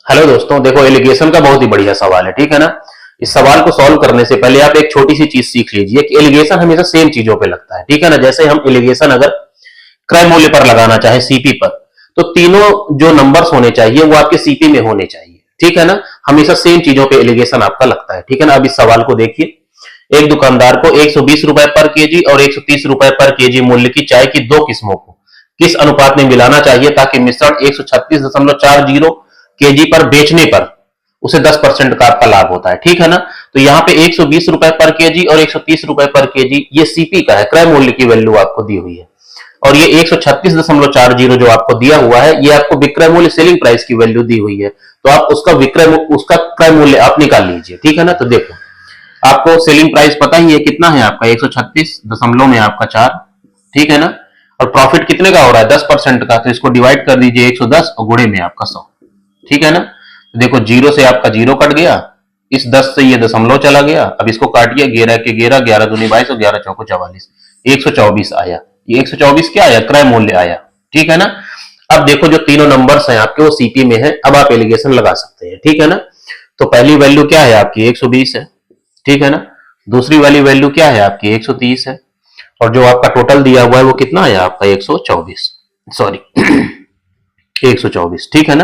Hello दोस्तों, देखो allegation का बहुत ही बढ़िया सवाल है, ठीक है ना। इस सवाल को सॉल्व करने से पहले आप एक छोटी सी चीज सीख लीजिए कि एलिगेशन हमेशा सेम चीजों पे लगता है, ठीक है ना। जैसे हम एलिगेशन अगर क्रय मूल्य पर लगाना चाहे सीपी पर, तो तीनों जो नंबर्स होने चाहिए वो आपके सीपी में होने चाहिए, ठीक है ना। हमेशा सेम चीजों पे एलिगेशन आपका लगता है, ठीक है ना। अब इस सवाल को देखिए, एक दुकानदार को 120 रुपए पर केजी और 130 रुपए पर केजी मूल्य की चाय की दो किस्मों को किस अनुपात में मिलाना चाहिए ताकि मिश्रण 136.40 केजी पर बेचने पर उसे 10% का आपका लाभ होता है, ठीक है ना। तो यहाँ पे 120 रुपए पर केजी और 130 रुपए पर केजी ये सीपी का है, क्रय मूल्य की वैल्यू आपको दी हुई है। और ये 136.40 जो आपको दिया हुआ है ये आपको विक्रय मूल्य सेलिंग प्राइस की वैल्यू दी हुई है। तो आप उसका क्रय मूल्य आप निकाल लीजिए, ठीक है ना। तो देखो, आपको सेलिंग प्राइस पता ही है कितना है आपका, 136 दशमलव में आपका 4, ठीक है ना। और प्रॉफिट कितने का हो रहा है, 10% का, तो इसको डिवाइड कर दीजिए 110 और गुणे में आपका 100, ठीक है ना। तो देखो, जीरो से आपका जीरो कट गया, इस 10 से ये दशमलव चला गया, अब इसको काटिए, 11 के 11, 11 दूनी 22 और 11 चौको 44, 124 आया। ये 124 क्या आया, क्रय मूल्य आया, ठीक है ना। अब देखो, जो तीनों नंबर्स हैं आपके वो सीपी में है, अब आप एलिगेशन लगा सकते हैं, ठीक है ना। तो पहली वैल्यू क्या है आपकी, 120 है, ठीक है ना। दूसरी वाली वैल्यू क्या है आपकी, 130 है। और जो आपका टोटल दिया हुआ है वो कितना है आपका, 124, सॉरी 124, ठीक है ना।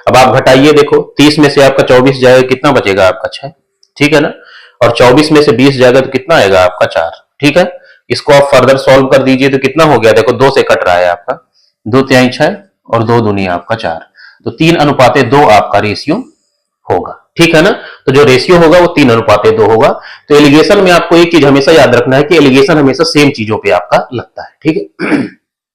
अब आप घटाइए, देखो 30 में से आपका 24 जाएगा, कितना बचेगा आपका 6, ठीक है ना। और 24 में से 20 जाएगा तो कितना आएगा आपका 4, ठीक है। इसको आप फर्दर सॉल्व कर दीजिए तो कितना हो गया, देखो 2 से कट रहा है आपका, 2 तिहाई 6 और 2 दूनी आपका 4, तो 3:2 आपका रेशियो होगा, ठीक है ना। तो जो रेशियो होगा वो 3:2 होगा। तो एलिगेशन में आपको एक चीज हमेशा याद रखना है कि एलिगेशन हमेशा सेम चीजों पे आपका लगता है, ठीक है।